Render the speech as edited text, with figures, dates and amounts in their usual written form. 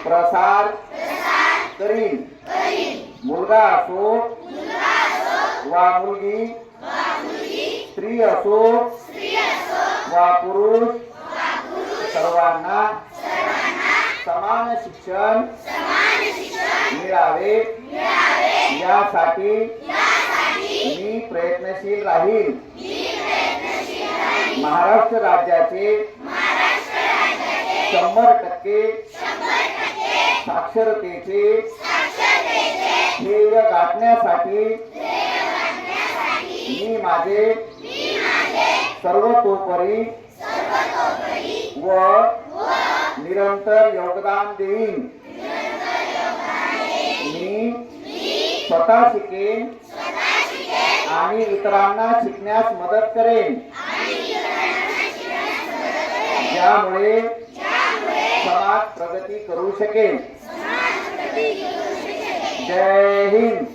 प्रसार करीन। मुलगा असो वा मुलगी, स्त्री असो वा पुरुष, सर्वांना समान शिक्षण मिळावे यासाठी मी प्रयत्नशील राहील। महाराष्ट्र राज्याचे 100% साक्षरतेचे ध्येय गाठण्यासाठी मी माझे सर्वतोपरी व निरंतर योगदान देईन। मी स्वतः शिकेन आणि इतरांना शिकण्यास मदत करेन, ज्यामुळे समाज प्रगती करू शकेल। जय हिंद।